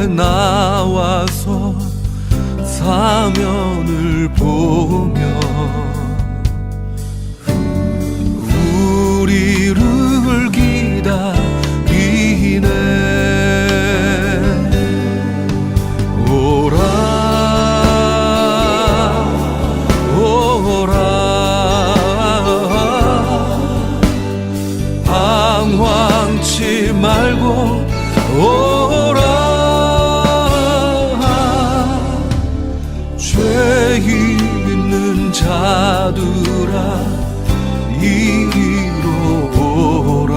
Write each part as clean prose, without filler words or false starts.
앞에 나와서 사면을 보며 우리를 기다리네. 오라 오라 방황치 말고 오라. 죄 있는 자들아 이리로 오라.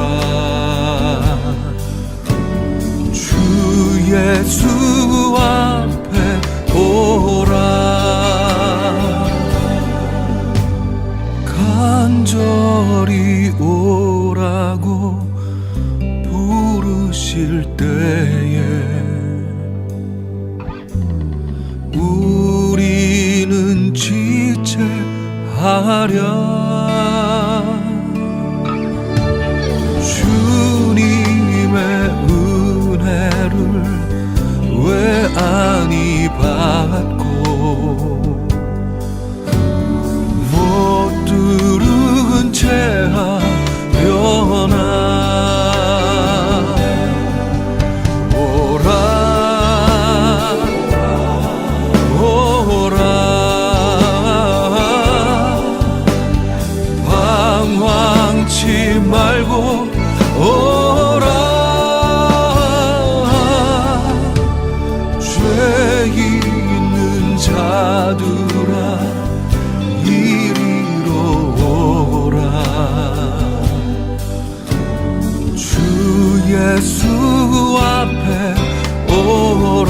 주 예수 앞에 오라. 간절히 오라고 부르실 때에 우리는 지체하랴. 주님의 은혜를 왜 아니 받고 못 들은 채 하려나. 오라 오라 방황치 말고 오라. 죄 있는 자들아 이리로 오라. 주 예수 앞에 오라.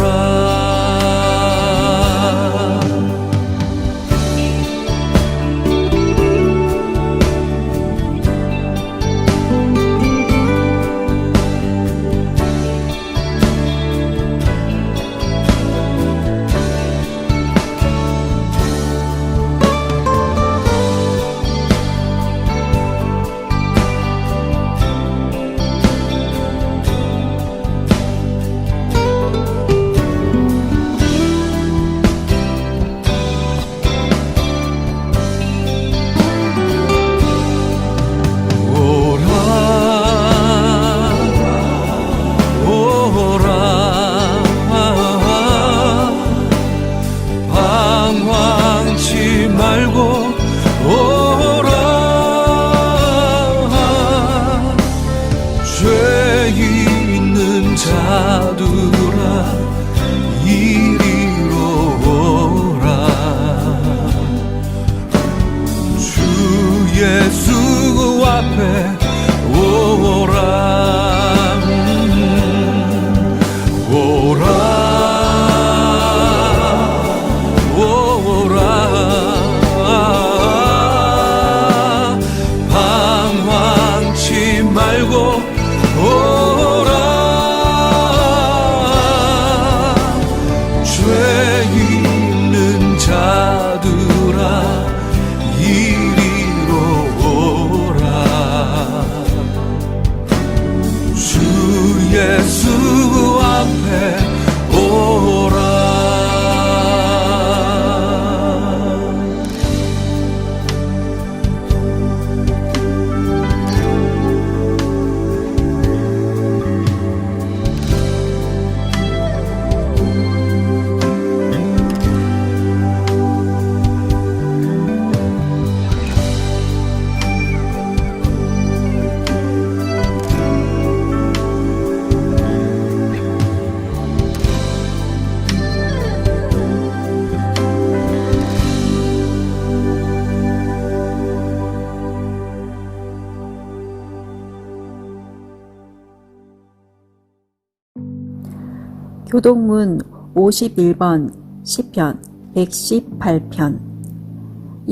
교동문 51번 시편 118편.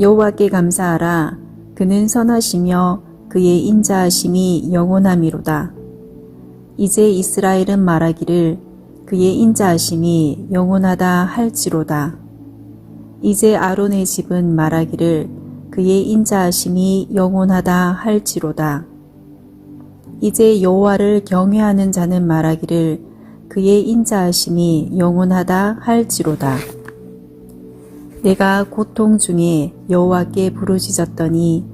여호와께 감사하라. 그는 선하시며 그의 인자하심이 영원함이로다. 이제 이스라엘은 말하기를 그의 인자하심이 영원하다 할지로다. 이제 아론의 집은 말하기를 그의 인자하심이 영원하다 할지로다. 이제 여호와를 경외하는 자는 말하기를 그의 인자하심이 영원하다 할지로다. 내가 고통 중에 여호와께 부르짖었더니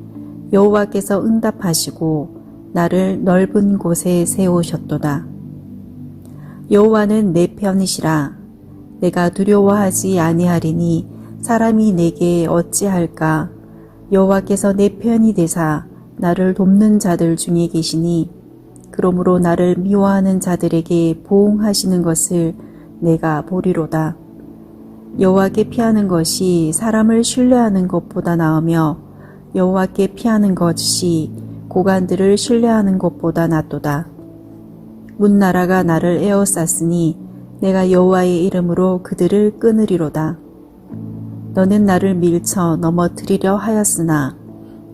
여호와께서 응답하시고 나를 넓은 곳에 세우셨도다. 여호와는 내 편이시라. 내가 두려워하지 아니하리니 사람이 내게 어찌할까. 여호와께서 내 편이 되사 나를 돕는 자들 중에 계시니 그러므로 나를 미워하는 자들에게 보응하시는 것을 내가 보리로다. 여호와께 피하는 것이 사람을 신뢰하는 것보다 나으며 여호와께 피하는 것이 고관들을 신뢰하는 것보다 낫도다. 문나라가 나를 에워쌌으니 내가 여호와의 이름으로 그들을 끊으리로다. 너는 나를 밀쳐 넘어뜨리려 하였으나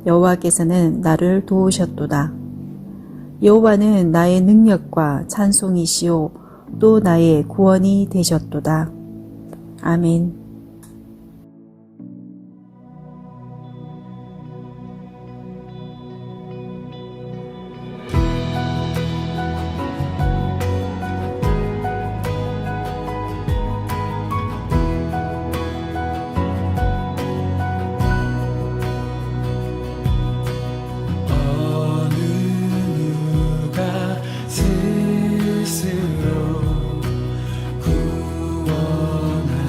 여호와께서는 나를 도우셨도다. 여호와는 나의 능력과 찬송이시요 또 나의 구원이 되셨도다. 아멘. 어느 누가 스스로 구원하리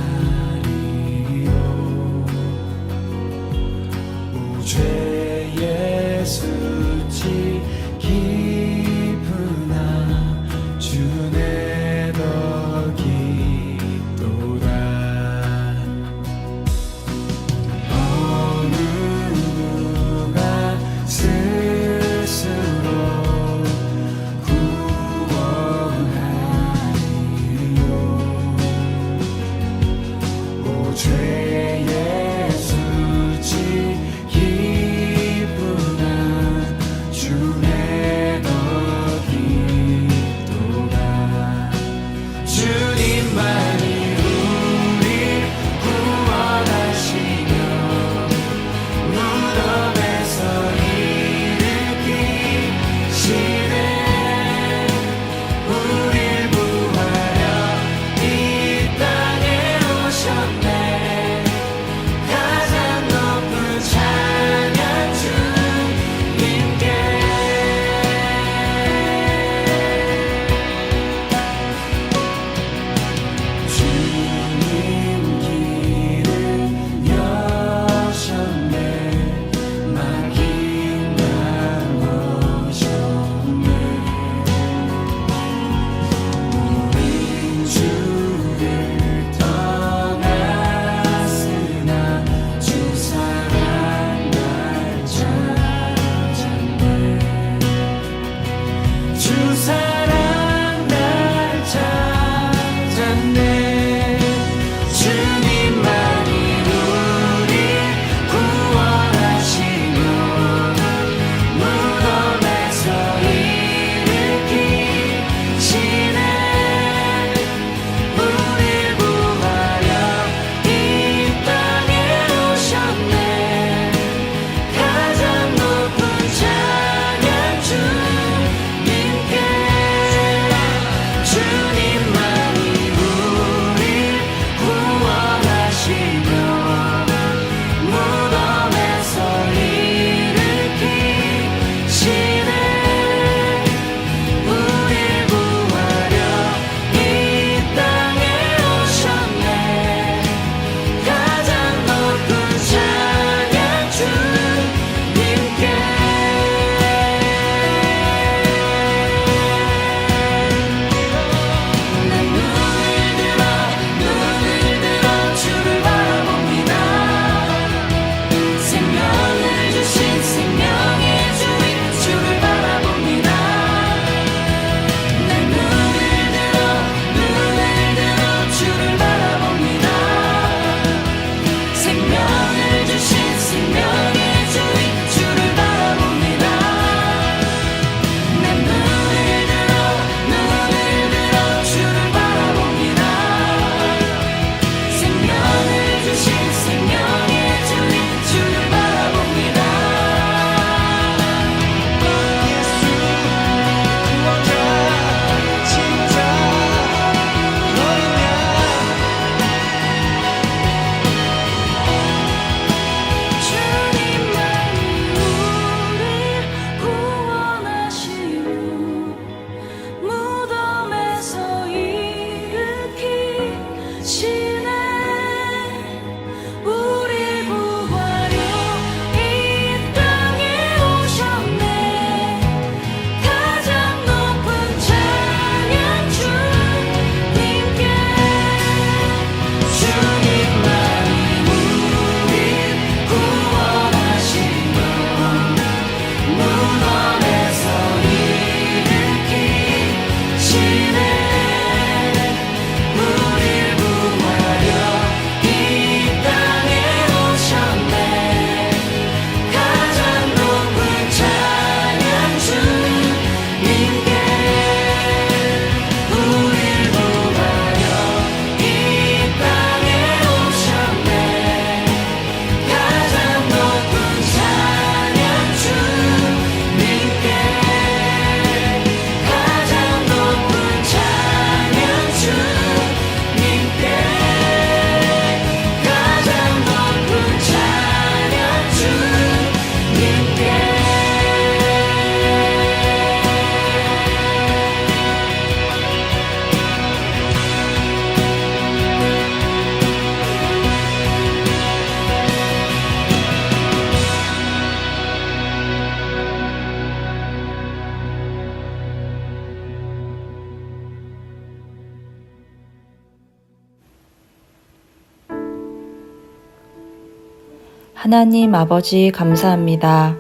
하나님 아버지 감사합니다.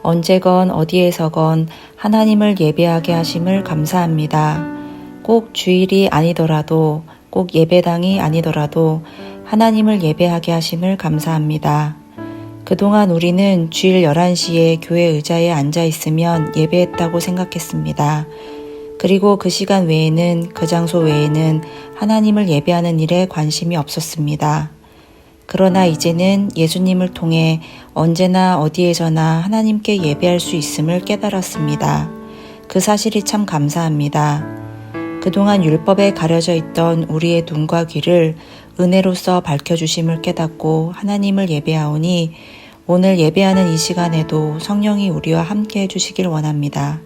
언제건 어디에서건 하나님을 예배하게 하심을 감사합니다. 꼭 주일이 아니더라도, 꼭 예배당이 아니더라도 하나님을 예배하게 하심을 감사합니다. 그동안 우리는 주일 11시에 교회 의자에 앉아 있으면 예배했다고 생각했습니다. 그리고 그 시간 외에는, 그 장소 외에는 하나님을 예배하는 일에 관심이 없었습니다. 그러나 이제는 예수님을 통해 언제나 어디에서나 하나님께 예배할 수 있음을 깨달았습니다. 그 사실이 참 감사합니다. 그동안 율법에 가려져 있던 우리의 눈과 귀를 은혜로써 밝혀주심을 깨닫고 하나님을 예배하오니 오늘 예배하는 이 시간에도 성령이 우리와 함께 해주시길 원합니다.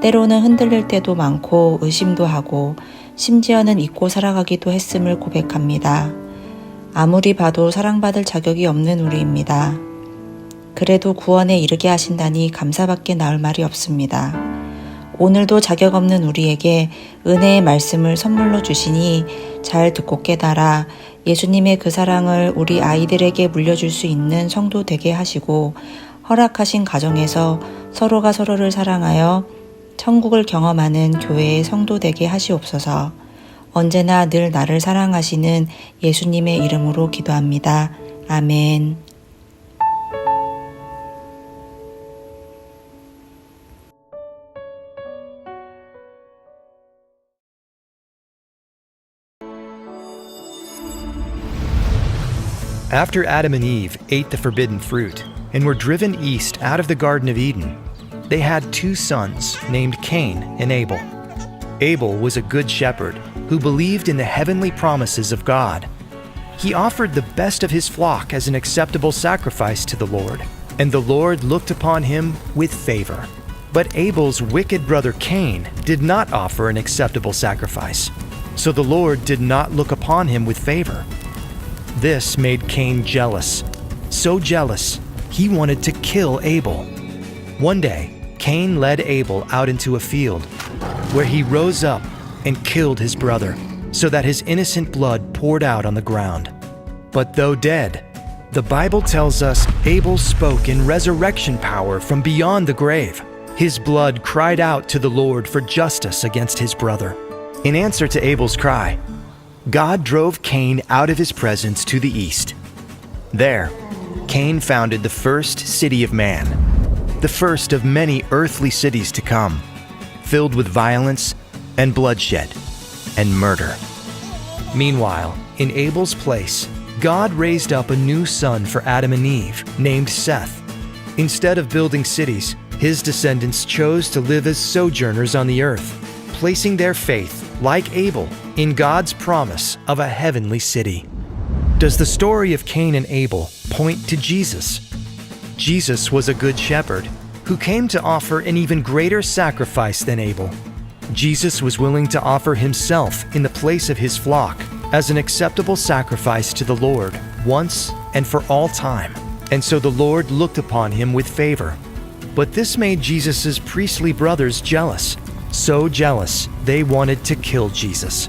때로는 흔들릴 때도 많고 의심도 하고 심지어는 잊고 살아가기도 했음을 고백합니다. 아무리 봐도 사랑받을 자격이 없는 우리입니다. 그래도 구원에 이르게 하신다니 감사밖에 나올 말이 없습니다. 오늘도 자격 없는 우리에게 은혜의 말씀을 선물로 주시니 잘 듣고 깨달아 예수님의 그 사랑을 우리 아이들에게 물려줄 수 있는 성도 되게 하시고 허락하신 가정에서 서로가 서로를 사랑하여 천국을 경험하는 교회의 성도 되게 하시옵소서. 언제나 늘 나를 사랑하시는 예수님의 이름으로 기도합니다. 아멘. After Adam and Eve ate the forbidden fruit and were driven east out of the Garden of Eden, they had two sons named Cain and Abel. Abel was a good shepherd who believed in the heavenly promises of God. He offered the best of his flock as an acceptable sacrifice to the Lord, and the Lord looked upon him with favor. But Abel's wicked brother Cain did not offer an acceptable sacrifice, so the Lord did not look upon him with favor. This made Cain jealous. So jealous, he wanted to kill Abel. One day, Cain led Abel out into a field, where he rose up and killed his brother, so that his innocent blood poured out on the ground. But though dead, the Bible tells us Abel spoke in resurrection power from beyond the grave. His blood cried out to the Lord for justice against his brother. In answer to Abel's cry, God drove Cain out of his presence to the east. There, Cain founded the first city of man, the first of many earthly cities to come, filled with violence and bloodshed and murder. Meanwhile, in Abel's place, God raised up a new son for Adam and Eve, named Seth. Instead of building cities, his descendants chose to live as sojourners on the earth, placing their faith, like Abel, in God's promise of a heavenly city. Does the story of Cain and Abel point to Jesus? Jesus was a good shepherd who came to offer an even greater sacrifice than Abel. Jesus was willing to offer himself in the place of his flock as an acceptable sacrifice to the Lord once and for all time. And so the Lord looked upon him with favor. But this made Jesus' priestly brothers jealous. So jealous, they wanted to kill Jesus.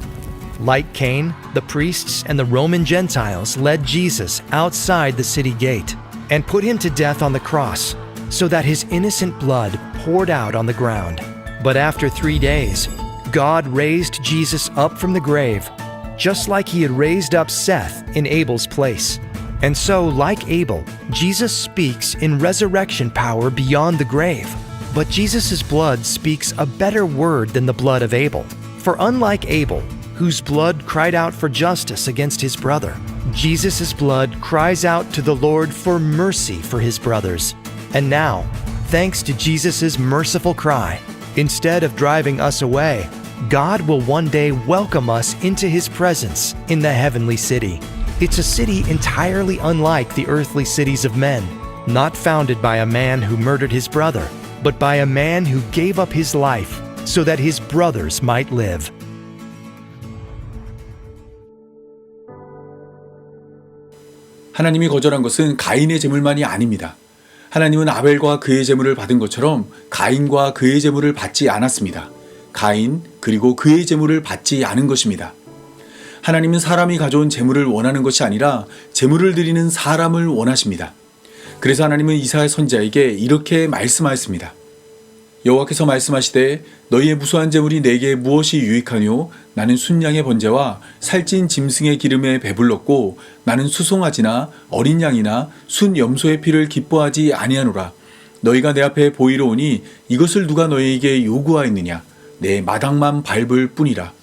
Like Cain, the priests and the Roman Gentiles led Jesus outside the city gate and put him to death on the cross, so that his innocent blood poured out on the ground. But after 3 days, God raised Jesus up from the grave, just like he had raised up Seth in Abel's place. And so, like Abel, Jesus speaks in resurrection power beyond the grave. But Jesus' blood speaks a better word than the blood of Abel. For unlike Abel, whose blood cried out for justice against his brother, Jesus' blood cries out to the Lord for mercy for his brothers. And now, thanks to Jesus' merciful cry, instead of driving us away, God will one day welcome us into his presence in the heavenly city. It's a city entirely unlike the earthly cities of men, not founded by a man who murdered his brother, but by a man who gave up his life so that his brothers might live. 하나님이 거절한 것은 가인의 제물만이 아닙니다. 하나님은 아벨과 그의 제물을 받은 것처럼 가인과 그의 제물을 받지 않았습니다. 가인 그리고 그의 제물을 받지 않은 것입니다. 하나님은 사람이 가져온 제물을 원하는 것이 아니라 제물을 드리는 사람을 원하십니다. 그래서 하나님은 이사야 선지자에게 이렇게 말씀하였습니다. 여호와께서 말씀하시되 너희의 무수한 재물이 내게 무엇이 유익하뇨? 나는 순양의 번제와 살찐 짐승의 기름에 배불렀고 나는 수송아지나 어린 양이나 순 염소의 피를 기뻐하지 아니하노라. 너희가 내 앞에 보이러 오니 이것을 누가 너희에게 요구하였느냐? 내 마당만 밟을 뿐이라.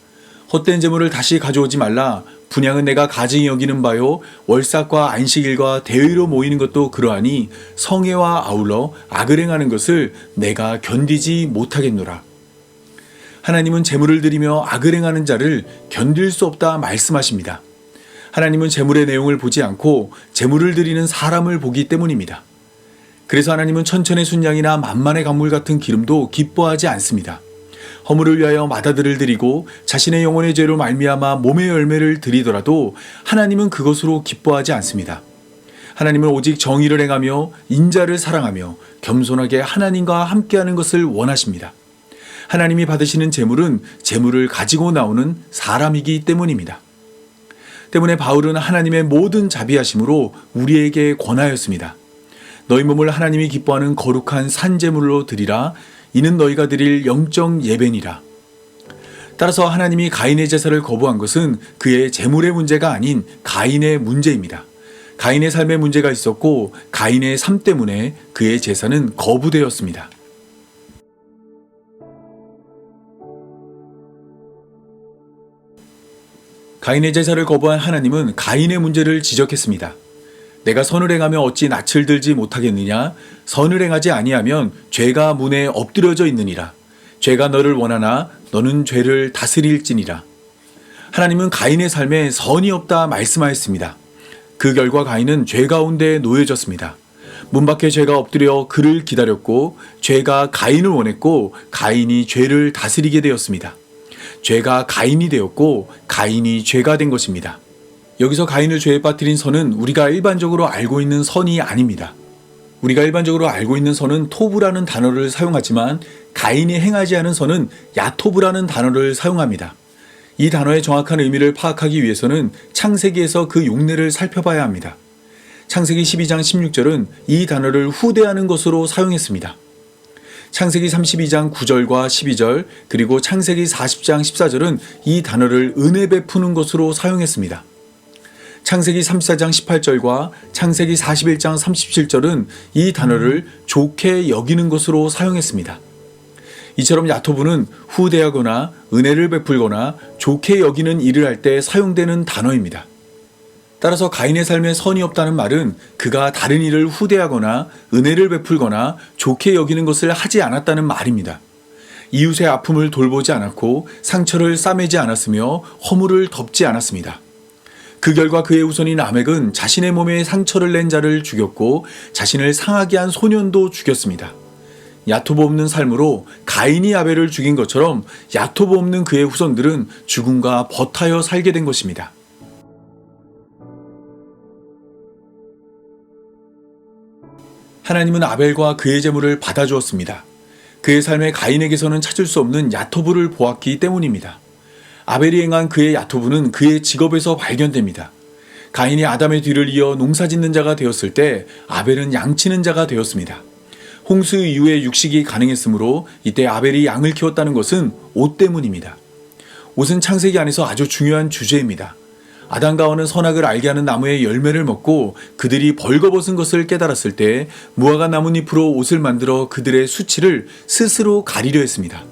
헛된 재물을 다시 가져오지 말라. 분향은 내가 가증히 여기는 바요 월삭과 안식일과 대의로 모이는 것도 그러하니 성회와 아울러 악을 행하는 것을 내가 견디지 못하겠노라. 하나님은 재물을 드리며 악을 행하는 자를 견딜 수 없다 말씀하십니다. 하나님은 재물의 내용을 보지 않고 재물을 드리는 사람을 보기 때문입니다. 그래서 하나님은 천천의 순양이나 만만의 강물 같은 기름도 기뻐하지 않습니다. 허물을 위하여 마다들을 드리고 자신의 영혼의 죄로 말미암아 몸의 열매를 드리더라도 하나님은 그것으로 기뻐하지 않습니다. 하나님은 오직 정의를 행하며 인자를 사랑하며 겸손하게 하나님과 함께하는 것을 원하십니다. 하나님이 받으시는 재물은 재물을 가지고 나오는 사람이기 때문입니다. 때문에 바울은 하나님의 모든 자비하심으로 우리에게 권하였습니다. 너희 몸을 하나님이 기뻐하는 거룩한 산재물로 드리라. 이는 너희가 드릴 영적 예배니라. 따라서 하나님이 가인의 제사를 거부한 것은 그의 재물의 문제가 아닌 가인의 문제입니다. 가인의 삶에 문제가 있었고 가인의 삶 때문에 그의 제사는 거부되었습니다. 가인의 제사를 거부한 하나님은 가인의 문제를 지적했습니다. 내가 선을 행하며 어찌 낯을 들지 못하겠느냐? 선을 행하지 아니하면 죄가 문에 엎드려져 있느니라. 죄가 너를 원하나 너는 죄를 다스릴지니라. 하나님은 가인의 삶에 선이 없다 말씀하였습니다. 그 결과 가인은 죄 가운데 놓여졌습니다. 문 밖에 죄가 엎드려 그를 기다렸고 죄가 가인을 원했고 가인이 죄를 다스리게 되었습니다. 죄가 가인이 되었고 가인이 죄가 된 것입니다. 여기서 가인을 죄에 빠뜨린 선은 우리가 일반적으로 알고 있는 선이 아닙니다. 우리가 일반적으로 알고 있는 선은 토브라는 단어를 사용하지만 가인이 행하지 않은 선은 야토브라는 단어를 사용합니다. 이 단어의 정확한 의미를 파악하기 위해서는 창세기에서 그 용례를 살펴봐야 합니다. 창세기 12장 16절은 이 단어를 후대하는 것으로 사용했습니다. 창세기 32장 9절과 12절 그리고 창세기 40장 14절은 이 단어를 은혜 베푸는 것으로 사용했습니다. 창세기 34장 18절과 창세기 41장 37절은 이 단어를 좋게 여기는 것으로 사용했습니다. 이처럼 야토브는 후대하거나 은혜를 베풀거나 좋게 여기는 일을 할 때 사용되는 단어입니다. 따라서 가인의 삶에 선이 없다는 말은 그가 다른 일을 후대하거나 은혜를 베풀거나 좋게 여기는 것을 하지 않았다는 말입니다. 이웃의 아픔을 돌보지 않았고 상처를 싸매지 않았으며 허물을 덮지 않았습니다. 그 결과 그의 후손인 아멕은 자신의 몸에 상처를 낸 자를 죽였고 자신을 상하게 한 소년도 죽였습니다. 야토브 없는 삶으로 가인이 아벨을 죽인 것처럼 야토브 없는 그의 후손들은 죽음과 버타여 살게 된 것입니다. 하나님은 아벨과 그의 제물을 받아주었습니다. 그의 삶에 가인에게서는 찾을 수 없는 야토브를 보았기 때문입니다. 아벨이 행한 그의 야토브는 그의 직업에서 발견됩니다. 가인이 아담의 뒤를 이어 농사짓는 자가 되었을 때 아벨은 양치는 자가 되었습니다. 홍수 이후에 육식이 가능했으므로 이때 아벨이 양을 키웠다는 것은 옷 때문입니다. 옷은 창세기 안에서 아주 중요한 주제입니다. 아담과 하와는 선악을 알게 하는 나무의 열매를 먹고 그들이 벌거벗은 것을 깨달았을 때 무화과 나뭇잎으로 옷을 만들어 그들의 수치를 스스로 가리려 했습니다.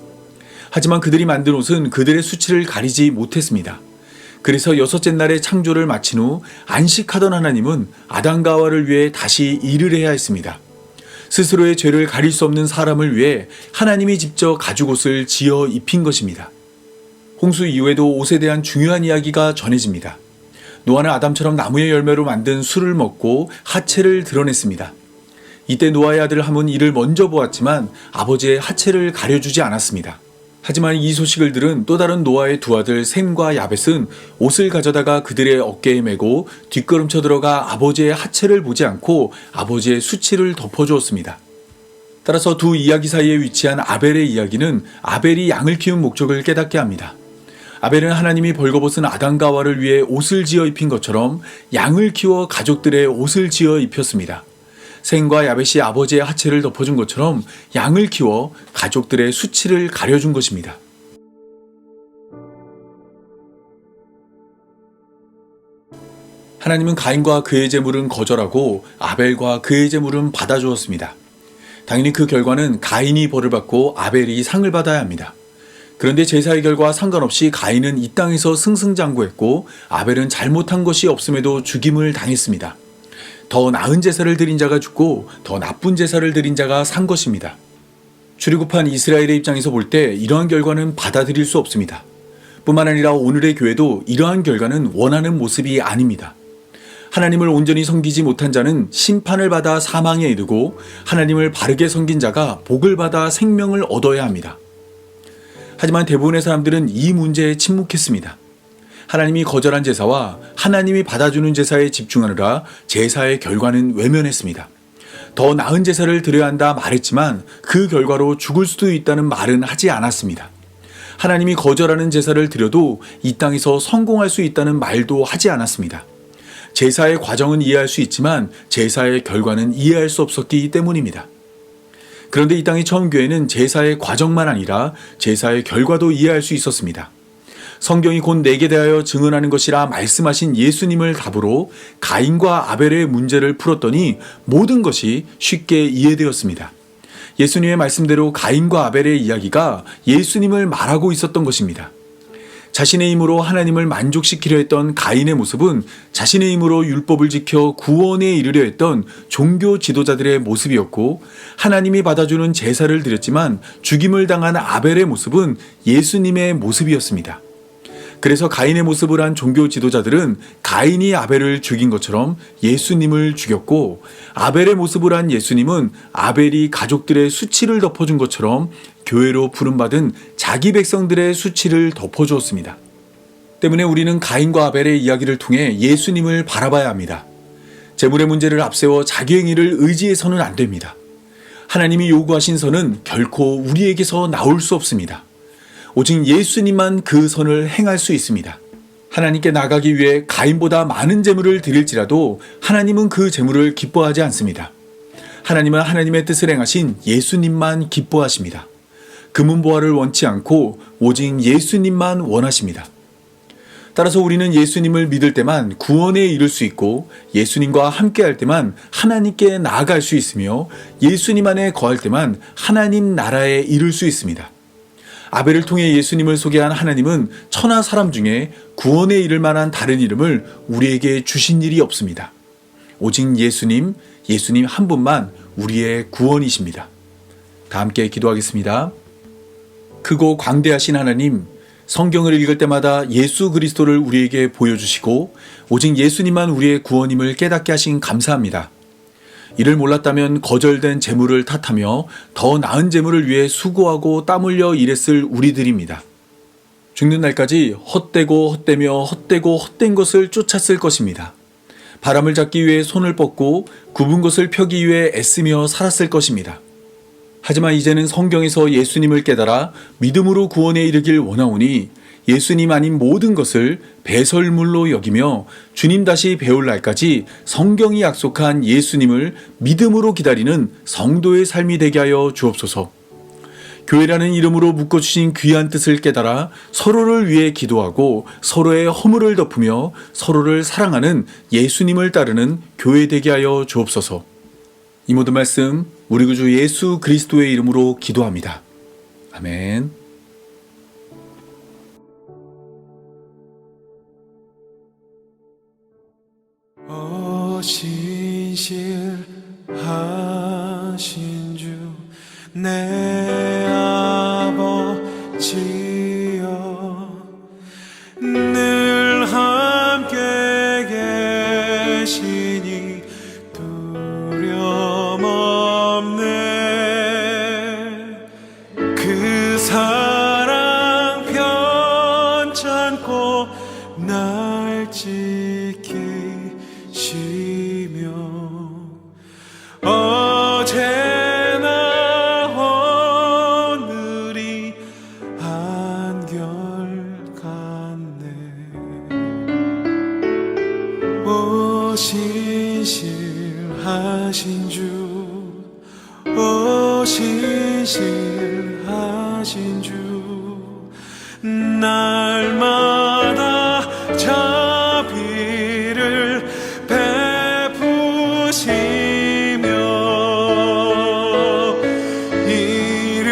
하지만 그들이 만든 옷은 그들의 수치를 가리지 못했습니다. 그래서 여섯째 날에 창조를 마친 후 안식하던 하나님은 아담과 하와를 위해 다시 일을 해야 했습니다. 스스로의 죄를 가릴 수 없는 사람을 위해 하나님이 직접 가죽옷을 지어 입힌 것입니다. 홍수 이후에도 옷에 대한 중요한 이야기가 전해집니다. 노아는 아담처럼 나무의 열매로 만든 술을 먹고 하체를 드러냈습니다. 이때 노아의 아들 함은 이를 먼저 보았지만 아버지의 하체를 가려주지 않았습니다. 하지만 이 소식을 들은 또 다른 노아의 두 아들 셈과 야벳은 옷을 가져다가 그들의 어깨에 메고 뒷걸음쳐 들어가 아버지의 하체를 보지 않고 아버지의 수치를 덮어주었습니다. 따라서 두 이야기 사이에 위치한 아벨의 이야기는 아벨이 양을 키운 목적을 깨닫게 합니다. 아벨은 하나님이 벌거벗은 아담과 하와를 위해 옷을 지어 입힌 것처럼 양을 키워 가족들의 옷을 지어 입혔습니다. 생과 야벳이 아버지의 하체를 덮어준 것처럼 양을 키워 가족들의 수치를 가려준 것입니다. 하나님은 가인과 그의 제물은 거절하고 아벨과 그의 제물은 받아주었습니다. 당연히 그 결과는 가인이 벌을 받고 아벨이 상을 받아야 합니다. 그런데 제사의 결과와 상관없이 가인은 이 땅에서 승승장구했고 아벨은 잘못한 것이 없음에도 죽임을 당했습니다. 더 나은 제사를 드린 자가 죽고 더 나쁜 제사를 드린 자가 산 것입니다. 출애굽한 이스라엘의 입장에서 볼 때 이러한 결과는 받아들일 수 없습니다. 뿐만 아니라 오늘의 교회도 이러한 결과는 원하는 모습이 아닙니다. 하나님을 온전히 섬기지 못한 자는 심판을 받아 사망에 이르고 하나님을 바르게 섬긴 자가 복을 받아 생명을 얻어야 합니다. 하지만 대부분의 사람들은 이 문제에 침묵했습니다. 하나님이 거절한 제사와 하나님이 받아주는 제사에 집중하느라 제사의 결과는 외면했습니다. 더 나은 제사를 드려야 한다 말했지만 그 결과로 죽을 수도 있다는 말은 하지 않았습니다. 하나님이 거절하는 제사를 드려도 이 땅에서 성공할 수 있다는 말도 하지 않았습니다. 제사의 과정은 이해할 수 있지만 제사의 결과는 이해할 수 없었기 때문입니다. 그런데 이 땅의 처음 교회는 제사의 과정만 아니라 제사의 결과도 이해할 수 있었습니다. 성경이 곧 내게 대하여 증언하는 것이라 말씀하신 예수님을 답으로 가인과 아벨의 문제를 풀었더니 모든 것이 쉽게 이해되었습니다. 예수님의 말씀대로 가인과 아벨의 이야기가 예수님을 말하고 있었던 것입니다. 자신의 힘으로 하나님을 만족시키려 했던 가인의 모습은 자신의 힘으로 율법을 지켜 구원에 이르려 했던 종교 지도자들의 모습이었고, 하나님이 받아주는 제사를 드렸지만 죽임을 당한 아벨의 모습은 예수님의 모습이었습니다. 그래서 가인의 모습을 한 종교 지도자들은 가인이 아벨을 죽인 것처럼 예수님을 죽였고, 아벨의 모습을 한 예수님은 아벨이 가족들의 수치를 덮어준 것처럼 교회로 부름받은 자기 백성들의 수치를 덮어주었습니다. 때문에 우리는 가인과 아벨의 이야기를 통해 예수님을 바라봐야 합니다. 재물의 문제를 앞세워 자기 행위를 의지해서는 안 됩니다. 하나님이 요구하신 선은 결코 우리에게서 나올 수 없습니다. 오직 예수님만 그 선을 행할 수 있습니다. 하나님께 나가기 위해 가인보다 많은 재물을 드릴지라도 하나님은 그 재물을 기뻐하지 않습니다. 하나님은 하나님의 뜻을 행하신 예수님만 기뻐하십니다. 금은보화를 원치 않고 오직 예수님만 원하십니다. 따라서 우리는 예수님을 믿을 때만 구원에 이를 수 있고, 예수님과 함께할 때만 하나님께 나아갈 수 있으며, 예수님 안에 거할 때만 하나님 나라에 이를 수 있습니다. 아벨을 통해 예수님을 소개한 하나님은 천하 사람 중에 구원에 이를 만한 다른 이름을 우리에게 주신 일이 없습니다. 오직 예수님 한 분만 우리의 구원이십니다. 다 함께 기도하겠습니다. 크고 광대하신 하나님, 성경을 읽을 때마다 예수 그리스도를 우리에게 보여주시고 오직 예수님만 우리의 구원임을 깨닫게 하신 감사합니다. 이를 몰랐다면 거절된 재물을 탓하며 더 나은 재물을 위해 수고하고 땀 흘려 일했을 우리들입니다. 죽는 날까지 헛되고 헛되며 헛되고 헛된 것을 쫓았을 것입니다. 바람을 잡기 위해 손을 뻗고 굽은 것을 펴기 위해 애쓰며 살았을 것입니다. 하지만 이제는 성경에서 예수님을 깨달아 믿음으로 구원에 이르길 원하오니 예수님 아닌 모든 것을 배설물로 여기며 주님 다시 배울 날까지 성경이 약속한 예수님을 믿음으로 기다리는 성도의 삶이 되게 하여 주옵소서. 교회라는 이름으로 묶어주신 귀한 뜻을 깨달아 서로를 위해 기도하고 서로의 허물을 덮으며 서로를 사랑하는 예수님을 따르는 교회 되게 하여 주옵소서. 이 모든 말씀 우리 구주 예수 그리스도의 이름으로 기도합니다. 아멘. 신실하신 주 내 아버지여, 늘 함께 계시니 두려움 없네. 그 사랑 편찮고 날 지키시며 어제나 오늘이 한결같네. 오 신실하신 주 신실하신 주 날마다 자비를 베푸시며 일용할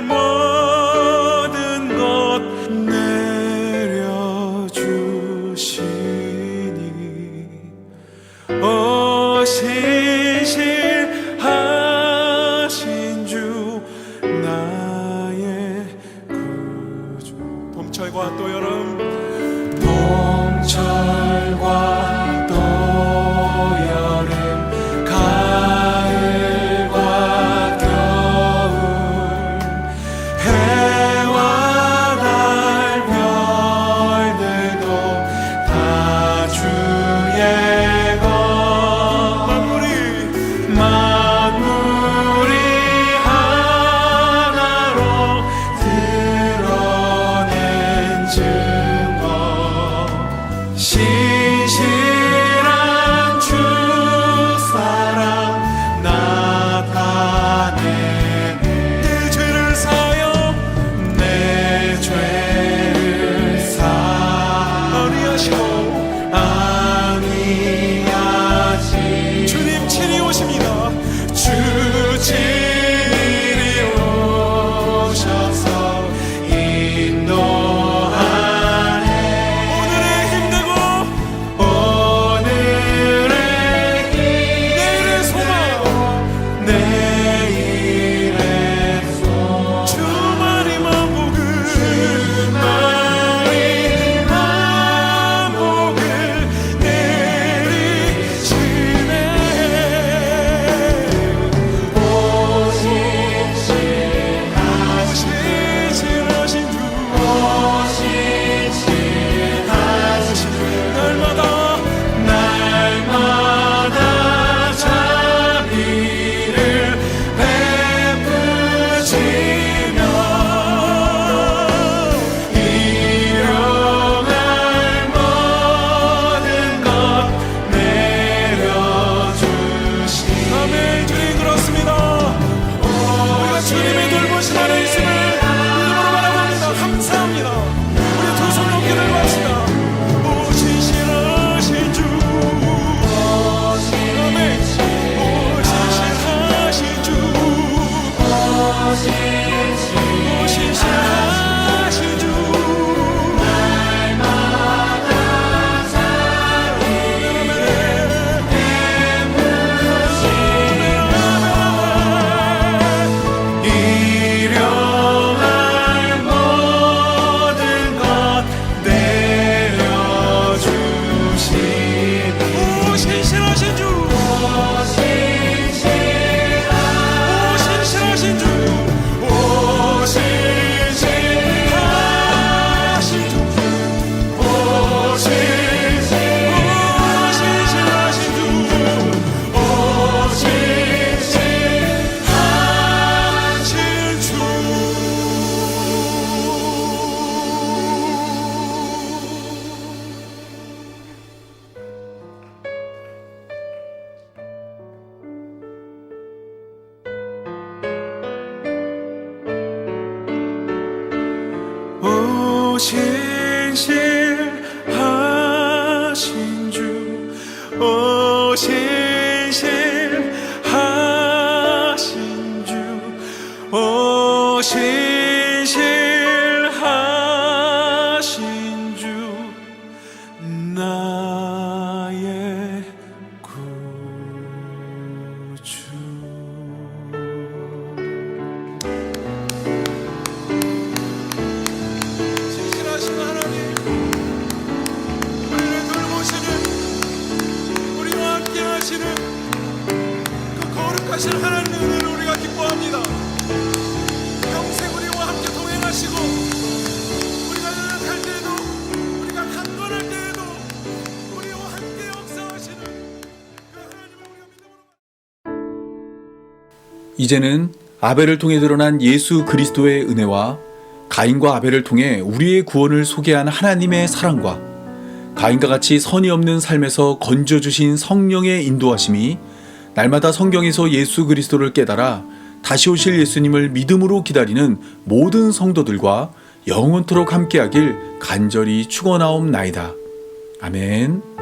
모든 것 내려주시니 오 신실하신 주 나의 구주. 봄철과 또 여름, 봄철과 또 여름, 가을과 겨울, 해와 달 별들도 다 주의 것. 만물이 하나로 드러낸 증거, 신실한 주 사랑 나타내네. 내 죄를 사여 내 죄를 아니하시고 주님 친히 오십니다. 주 친히 오셔서 인도하네. 오늘의 힘내고 내일의 소망, 내일의 소망, 주말이 만복을 내리시네. 날마다 자비를 베푸시며 일용할 모든 것 내려주시니. 아멘. 주님 그렇습니다. 우리가 주님의 돌보심 안에 있음을 믿음으로 바라봅니다. 감사합니다. 우리 두 손 높이를 맙시다. 오 신실하신 주, 아멘. 오 신실하신 주, 오 신실하신 주, 날마다 자비를 일용할 모든 것 내려주시니. 오 신실하신 주, 오 신실하신 주, 오 신실하신 주, 오 신실하신 주, 오 신실하신 주. 오 신실하신 주, 오 신실하신 주, 오 신실하신 주 나의 구주. 신실하신 하나님, 우리를 돌보시는, 우리와 함께 하시는 그 거룩하신 하나님의 은혜를 우리가 기뻐합니다. 평생 우리와 함께 동행하시고 우리가 연약할 때에도, 우리가 강건할 때에도 우리와 함께 역사하시는 그 하나님을 우리가 믿음으로. 이제는 아벨을 통해 드러난 예수 그리스도의 은혜와 가인과 아벨을 통해 우리의 구원을 소개한 하나님의 사랑과 가인과 같이 선이 없는 삶에서 건져주신 성령의 인도하심이 날마다 성경에서 예수 그리스도를 깨달아 다시 오실 예수님을 믿음으로 기다리는 모든 성도들과 영원토록 함께하길 간절히 축원하옵나이다. 아멘.